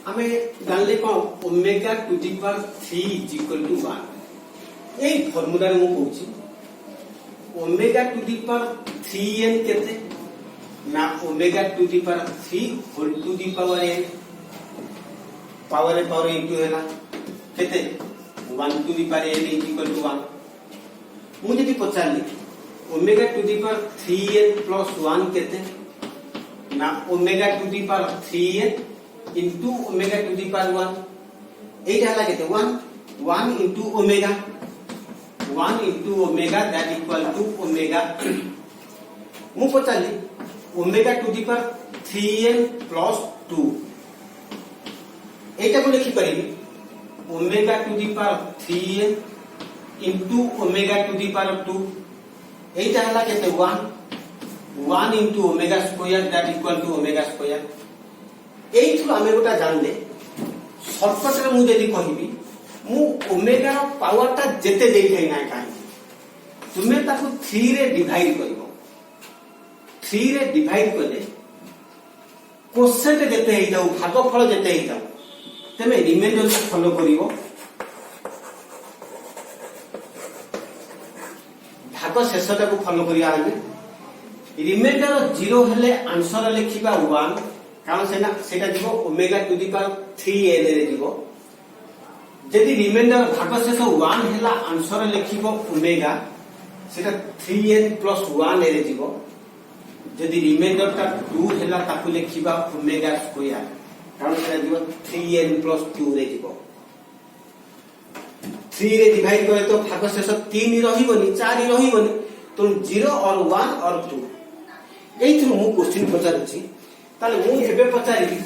आमे जानले कौन omega to the power 3 is equal to 1 एई फार्मूला रे मु कहूची omega to the power 3n केते ना omega to the power 3 whole to the power n power into हैला केते 1 to the power n is equal to 1 मु जदी पचारली omega to the power 3n plus 1 केते ना omega to the power 3n into omega to the power 1 एटा हला केते 1 into omega 1 into omega that equal to omega मु पचाली omega to the power 3n plus 2 एटा को लिखि परिबी omega to the power 3n into omega to the power 2 एटा हला केते 1 into omega square that equal to omega square एइथु आमे गोटा जानले shortcut रे मु जदी कहिबी मु ओमेगा रो पावर ता जेते देई थाई ना काई तुमे ताको 3 रे डिवाइड करिवो 3 रे डिवाइड करले कोसेंट जेते हेइ जाऊ भागफल जेते हेइ जाऊ तमे रिमाइंडर को फॉलो करिवो भाग शेषटा को फॉलो करिया आमे रिमाइंडर 0 हेले आंसर लिखिबा 1 कारण सेटा जीवो omega to the power 3n रे जीवो जदी रिमाइंडर भाग शेष 1 हैला आंसर लिखिबो ओमेगा सेटा 3n प्लस 1 रे जीवो जदी रिमाइंडर ता 2 हैला ताकु लिखिबा ओमेगा स्क्वायर कारण सेटा जीवो 3n प्लस 2 रे जीवो 3 रे डिवाइड करे तो भाग शेष 3 रहिबोनी 4 रहिबोनी तो 0 और 1 और 2 एइथु मु क्वेश्चन पचारछि ताले मु हेबे पचारिबी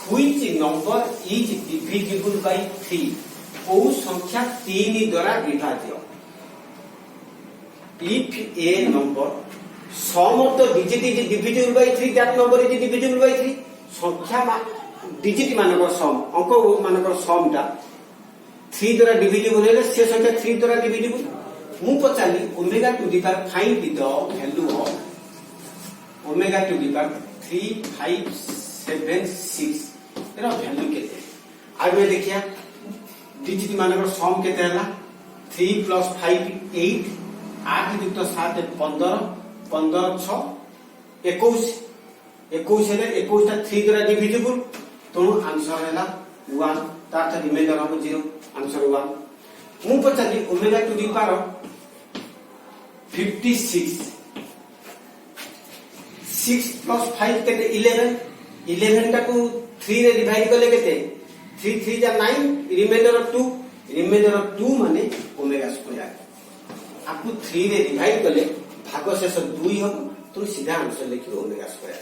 which number is divisible by 3 ओ संख्या 3 द्वारा विभाज्य if a number sum of the digit is divisible by 3 that number is divisible by 3 संख्या डिजिट मानकर सम अंक मानकर सम ता 3 द्वारा डिविजिबल हेले से संख्या 3 द्वारा डिविजिबल मु पचाली omega to the power find the value of omega to the power 3 5 7 6 एरा वैल्यू केते आगे देखिया डिजिट मानकर सम केते हला 3 प्लस 5 8 8 युक्त 7 15 15 6 21 21 हेले 21 ता 3 द्वारा डिविजिबल तो आंसर हैला 1 तार रिमाइंडर हम 0 आंसर 1 मु पचाली omega to the power 56 6 plus 5 केते 11 टा को 3 रे डिवाइड करले केते 3 3 जा 9 रिमाइंडर ऑफ 2 माने ओमेगा स्क्वायर आपको 3 रे डिवाइड करले भाग शेष 2 हो तो सीधा आंसर लिखियो ओमेगा स्क्वायर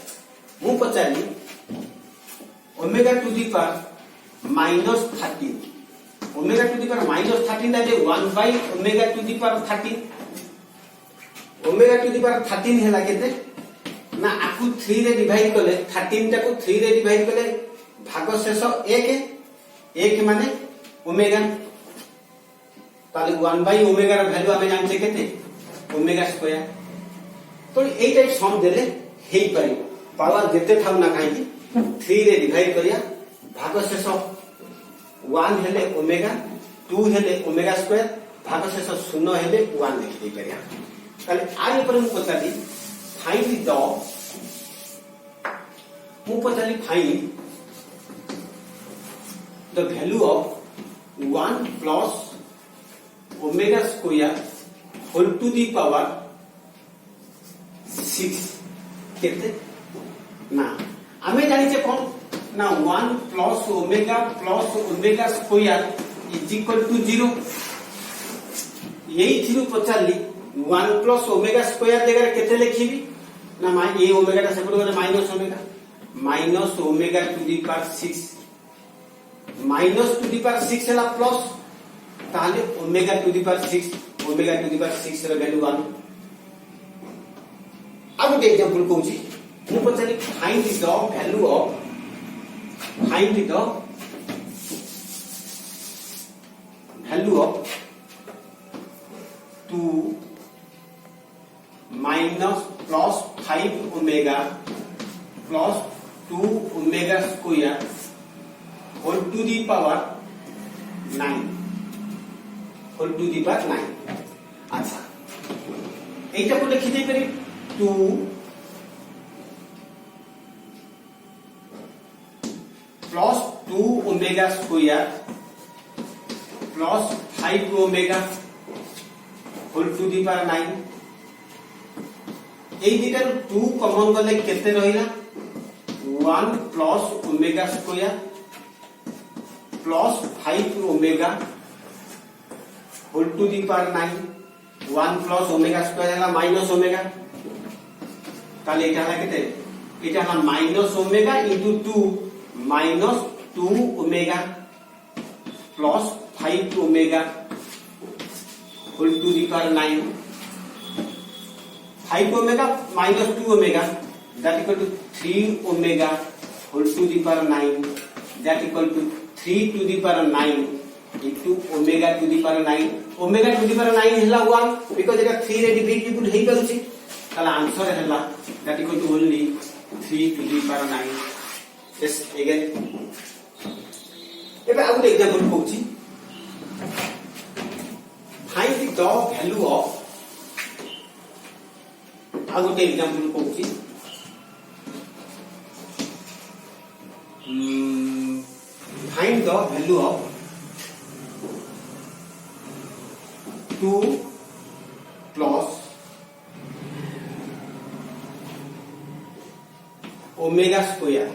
मु पचाली omega to the power -13 omega to the power -13 दा जे 1 by omega to the power 13 omega to the power 13 हैला केते ना आकु 3 रे डिवाइड करले 13 टा को 3 रे डिवाइड करले भाग शेष 1 माने ओमेगा ताले 1 बाय ओमेगा रो वैल्यू आमे जानते केते ओमेगा स्क्वायर तो एई टाइप सम देले हेई परिबो पावर जेते थाउ ना काई 3 रे डिवाइड करिया भाग शेष 1 हेले ओमेगा 2 हेले ओमेगा स्क्वायर भाग शेष 0 हेले 1 लिखि दे परिया ताले आरे पर मु पचाली find the value of 1 plus omega square whole to the power 6 केते ना हमें जानि छे कोन ना 1 plus omega square is equal to 0 यही थिरु पचाली 1 plus omega square जगह केते लिखिबी ना ये ओमेगा ता सेपट गले minus omega to the power 6 minus to the power 6 हला प्लस ताले omega to the power 6 omega to the power 6 रे वैल्यू 1 अब एक एग्जांपल कहूची मु पचाली find the value of two minus plus 5 omega plus 2 omega square whole to the power 9 whole to the power 9। अच्छा এইটা को लिखि दे पारि 2 plus 2 omega square plus 5 omega whole to the power 9। এই দুটার 2 কমন গলে কেতে রহিলা 1 plus omega square plus 5 omega whole to the power 9। 1 plus omega square है माइनस ओमेगा ताले এটা হলো কেতে এটা হলো minus omega into 2 minus 2 omega plus 5 omega whole to the power 9। 5 omega minus 2 omega that equal to 3 omega whole to the power 9 that equal to 3 to the power 9 into omega to the power 9। omega to the power 9 hela 1 because এটা 3 रे dividable हेई पाउची ताला answer हला that equal to only 3 to the power 9। yes again एबे आ गुटे example कहूची find the value of आ गुटे एग्जांपल कहूची find the value of 2 plus omega square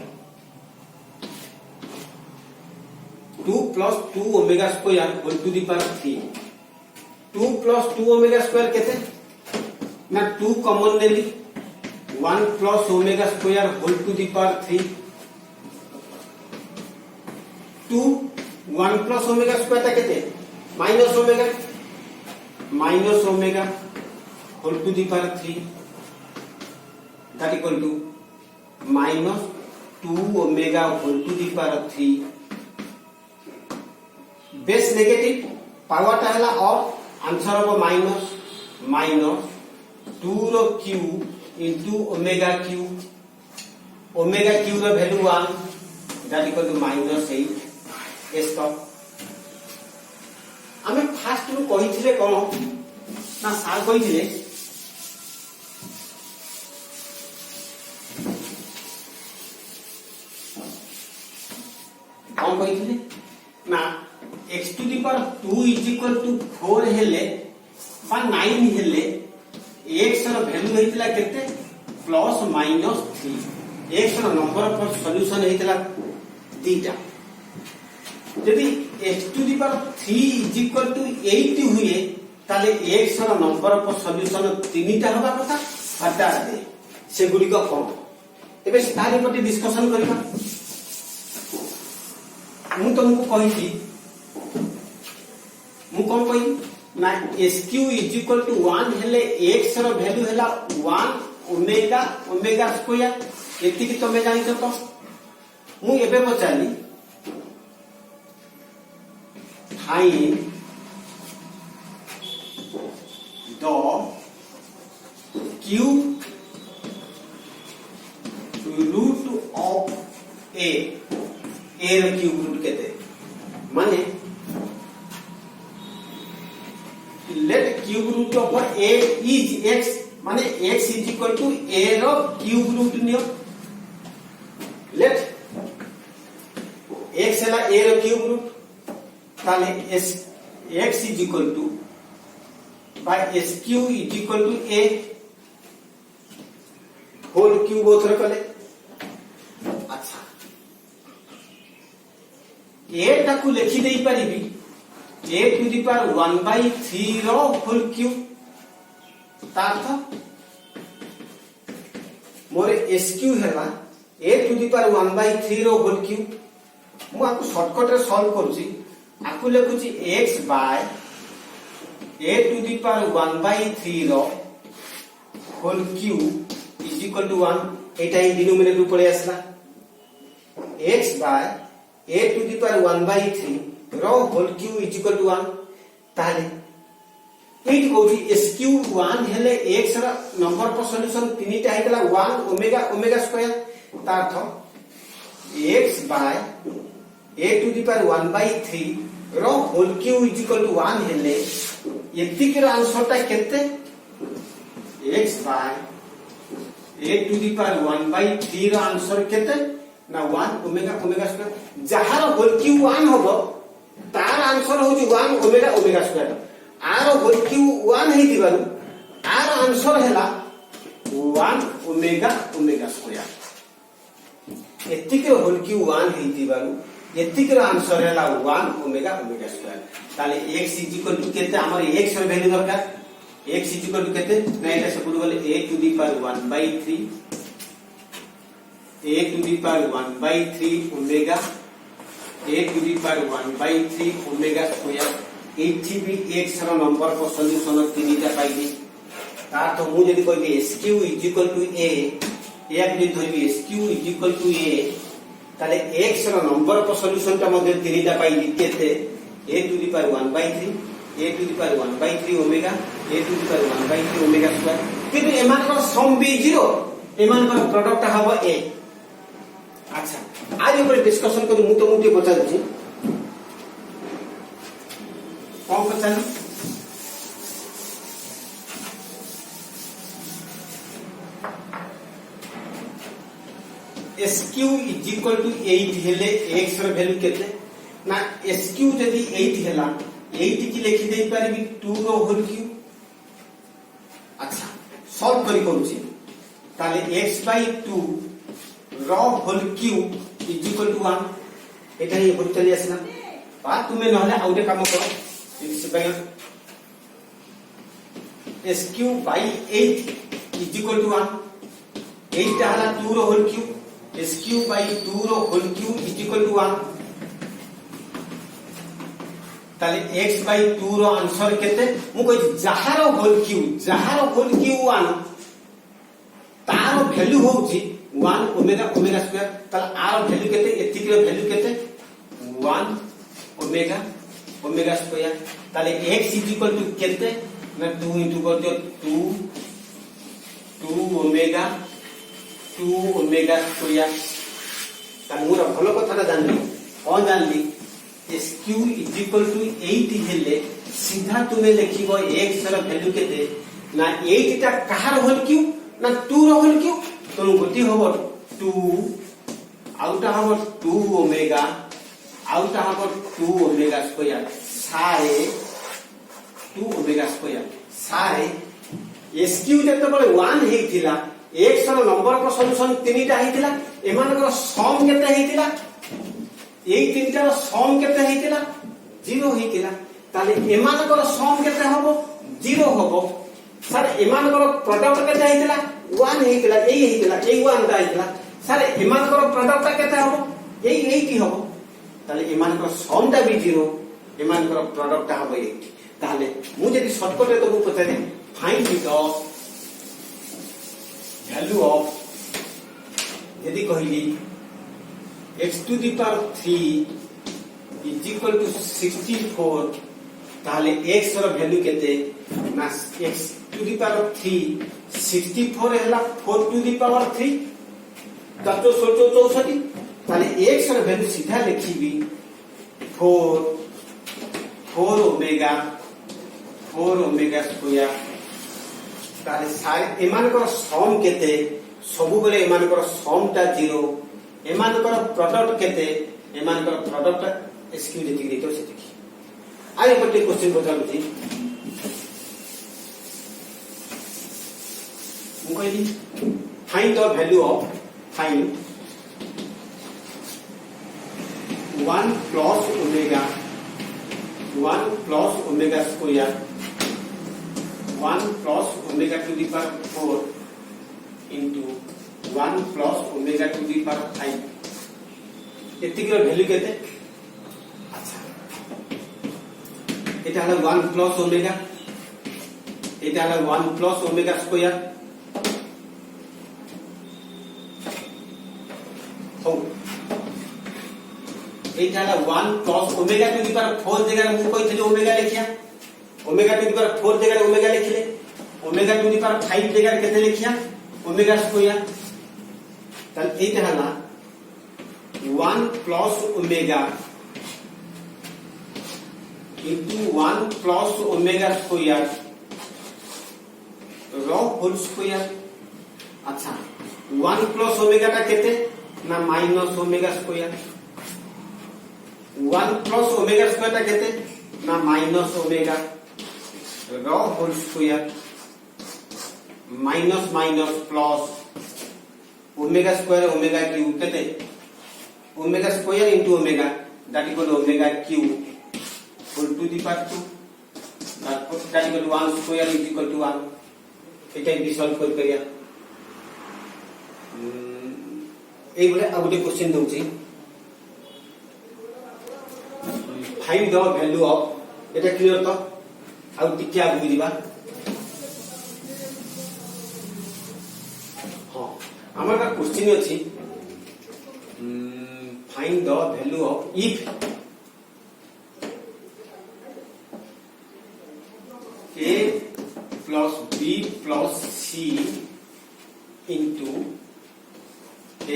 2 plus 2 omega square whole to the power 3। 2 plus 2 omega square केते ना 2 common लेली 1 plus omega square whole to the power 3। 2 1 plus omega square ता केते minus omega whole to the power 3 that equal to minus 2 omega whole to the power 3। Base negative power ता हला और answer हो minus 2 रो cube into omega cube रो value 1 that equal to -8 stop. आमे first रो कहिथिले कोन ना सार कहिथिले कोन कहिथिले ना x to the power 2 is equal to 4 हेले बा 9 हेले x रो वैल्यू हेतिला केते प्लस माइनस 3। x रो नंबर ऑफ सॉल्यूशन हेतिला दीटा यदि x to the power 3 is equal to 8 हुए ताले x रो नंबर ऑफ सॉल्यूशन तीनटा होबा कथा हटा दे से गुडी को कोन एबे तारी पटी डिस्कशन करिबा। मु तुमको कहि मु कोन कहि ना sq is equal to 1 हेले x रो वैल्यू हेला 1 ओमेगा स्क्वायर एति कि तमे जानि तो मु एबे पचाली find the cube root of a रो क्यूब रूट कहते माने let cube root of a is x माने x is equal to a रो क्यूब रूट नियो let x है a रो क्यूब रूट ताले x is equal to by sq is equal to a whole cube ओथर कले। अच्छा a टाकू लिखि देई परिबी a to the power 1/3 रो होल क्यूब तार्थ मोरे sq हैला a to the power 1/3 रो होल क्यूब मु आकु शॉर्टकट रे सॉल्व करूची आकु लेखुची x by a to the power 1/3 रो whole cube is equal to 1 एटा ही डिनोमिनेटर पळे आसला x by a to the power 1/3 रो whole cube is equal to 1 ताले एट कोठी sq 1 हेले x रा नंबर पर सॉल्यूशन तीनटा हेतला 1 ओमेगा स्क्वायर तार्थ x by a a to the power 1/3 रो whole cube is equal to 1 हेले एतिक रो आंसर ता केते x by a to the power 1/3 रो आंसर केते ना 1 ओमेगा ओमेगा स्क्वायर जहार होल क्यूब 1 होबो तार आंसर होची 1 ओमेगा ओमेगा स्क्वायर आर होल क्यूब 1 हेति बारु आर आंसर हैला 1 ओमेगा ओमेगा स्क्वायर एतिक रो होल क्यूब 1 हेति बारु एतिक रो आंसर हैला 1 ओमेगा ओमेगा स्क्वायर ताले x इज इक्वल टू केते हमर x रो वैल्यू दरकार x इज इक्वल टू केते ना एटा सब बोले a to the power 1/3 a to the power 1/3 omega a to the power 1/3 omega square एठी भी x रो नंबर को सॉल्यूशन तीनटा पाइली ता तो मु जदी कहबी sq is equal to a एक दिन धरबी sq is equal to a ताले x रो नंबर को सॉल्यूशन ता मध्ये तीनटा पाइली केते a to the power 1/3 a to the power 1/3 omega a to the power 1/3 omega square किंतु एमान को सम भी 0 एमान को प्रोडक्ट हबो a अच्छा आज ऊपर डिस्कशन करू मु तो मुटे बता दछि कौन पहचान SQ इज इक्वल टू 8 हेले x रो वैल्यू केते ना SQ जदी 8 हेला 8 की लिखि देई परबी 2 रो होल क्यूब अच्छा सॉल्व करी करूची ताले x/2 रो whole cube is equal to 1 एटा ही बोल चली आसना बा तुमे नहले आउटे काम करो इस bye SQ/8 is equal to 1 8 टा हला 2 रो होल क्यूब SQ/2 रो whole cube is equal to 1 ताले x/2 रो आंसर केते मु कहि जहार होल क्यूब 1 तार वैल्यू होउची 1 ओमेगा ओमेगा स्क्वायर ताले आर वैल्यू केते एतिक रो वैल्यू केते 1 ओमेगा ओमेगा स्क्वायर ताले x इज इक्वल टू केते ना 2 इनटू कर दियो 2 ओमेगा 2 ओमेगा स्क्वायर ता मोर भलो कथाटा जानली कोन जानली SQ इज इक्वल टू 8 हेले सीधा तुमे लिखिबो x रो वैल्यू केते ना 8 ता कहार होल क्यूब ना 2 रो होल क्यूब तो गोटी होबो 2 आउटा होबो 2 ओमेगा आउटा होबो 2 ओमेगा स्क्वायर सारे 2 ओमेगा स्क्वायर सारे SQ जते बळे 1 हेतिला x रो नंबर को सॉल्यूशन तीनटा हेतिला एमान को सम केते हेतिला एई तीनटा रो सम केते हेतिला 0 हेतिला ताले एमान को सम केते होबो 0 होबो सर एमान को प्रोडक्ट केते हेतिला 1 हेतिला एई हेतिला एई 1 टा हेतिला सर एमान को प्रोडक्ट केते होबो एई 80 होबो ताले एमान को सम टा भी 0 एमान को प्रोडक्ट होबो 80 ताले मु जदी शॉर्टकट तो मु पछारे फाइंड द वैल्यू ऑफ यदि कहली x to the power 3 is equal to 64 ताले x रो वैल्यू केते ना x टू द पावर 3 64 हैला 4 टू द पावर 3 ततो 64 ताले x रो वैल्यू सीधा लिखिबी 4 ओमेगा स्क्वायर ताले सारे एमान को सम केते सबु बेले एमान को सम ता 0 एमान को प्रोडक्ट केते एमान को प्रोडक्ट SQ जेति देतो से देखि आइ पटे क्वेश्चन बताउ छी मु कहली find the value of find 1 plus omega square 1 plus omega to the power 4 into 1 plus omega to the power 5 एतिक रो वैल्यू केते अच्छा एटा हला 1 plus ओमेगा एटा हला 1 plus ओमेगा स्क्वायर हो एटा हला 1 plus omega to the power 4 जगह मु कहिथि ओमेगा लिखिया ओमेगा टू द पावर 4 जगह ओमेगा लिखले ओमेगा टू द पावर 5 जगह केते लिखिया ओमेगा स्क्वायर तल एटा हला 1 plus omega into 1 plus omega square रो होल स्क्वायर। अच्छा 1 प्लस ओमेगा टा केते ना minus omega square. 1 plus omega square टा केते ना माइनस ओमेगा रो whole square minus minus plus omega square omega cube केते omega square into omega that equal omega cube whole to the power 2 that equal 1 square is equal to 1। এটা কি solve কৰি কৰিয়া এই বলে আৰু ଗୋଟେ क्वेश्चन দউছি ফাইন্ড द ভ্যালু অফ এটা ক্লিয়ার তো ଆଉ ଟିକେ ଆଗକୁ ଯିବା। ହଁ ଆମର একটা क्वेश्चन ଅଛି find the value of if a plus b plus c into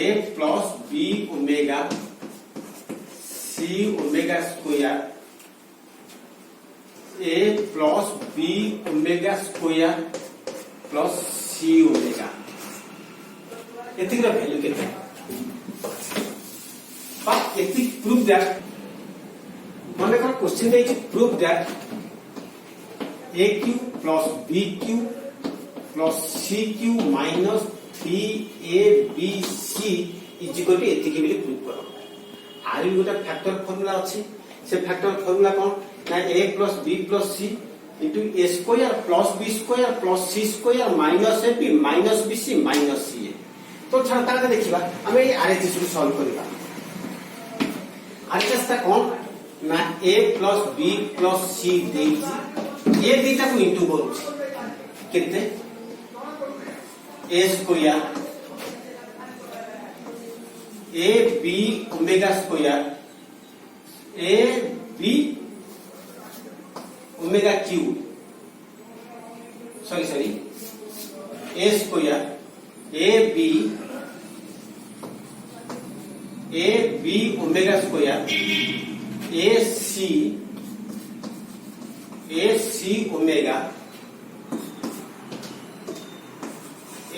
a plus b omega c omega square a plus b omega square plus c omega एतिक वैल्यू केते but एतिक प्रूफ दैट माने का question the proof that a cube plus b cube plus c cube minus 3abc is equal to एतिकी बेले proof करो। Are भी गोटा factor formula अछि से फैक्टर फार्मूला कोन ना a plus b plus c into a square plus b square plus c square minus ab minus bc minus ca। तो छाता का देखिबा हमें आरएचएस को सॉल्व करिबा। आरएचएस ता कोन ना a plus b plus c देछि ये बीटा को इंटू करू कितने a square a b omega square a b omega cube sorry a square a b omega square a c omega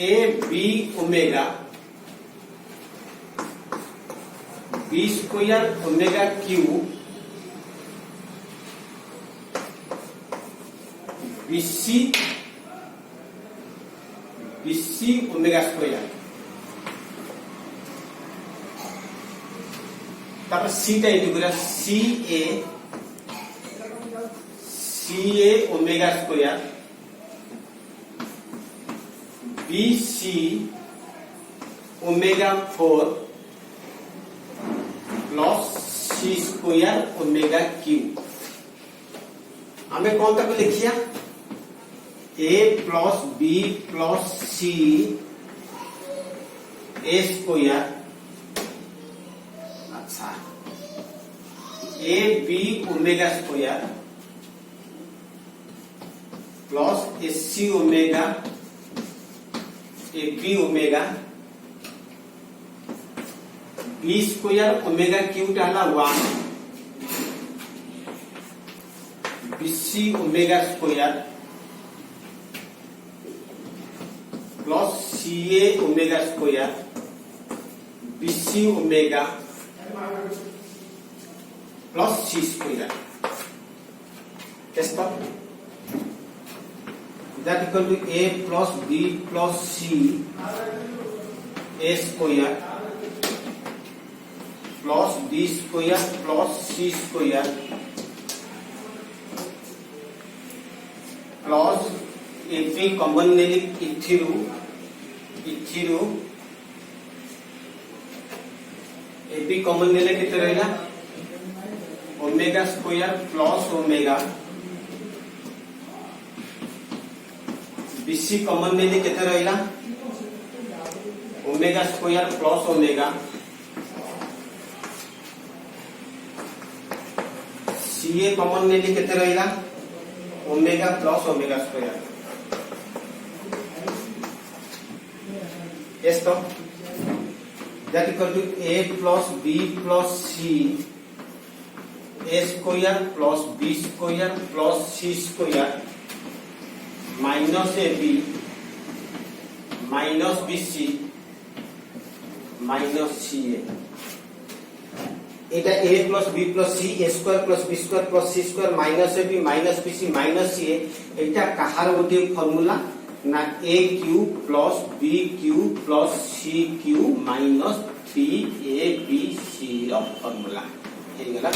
a b omega b square omega cube bc omega square तापर c टा इटू करा ca omega square bc omega 4 plus c square omega cube. हमें कौन तक लिखिया a plus b plus c a square. अच्छा a b omega square plus SC omega A B omega B square omega cube डाला 1 BC omega square plus CA omega square BC omega plus C square कैसे that equal to a plus b plus c a square plus b square plus c square plus ab common नेली इथिरु ab common नेले केते रहला omega square plus omega BC common नेली केते रहला omega square plus omega CA common नेली केते रहला omega plus omega square. yes तो that equal to a plus b plus c A square plus B square plus C square minus A B minus B C minus C A এটা a plus b plus c a square plus b square plus c square minus ab minus bc minus ca এটা কাহার গোটে formula না a cube plus b cube plus c cube minus 3ab c র formula এই গলা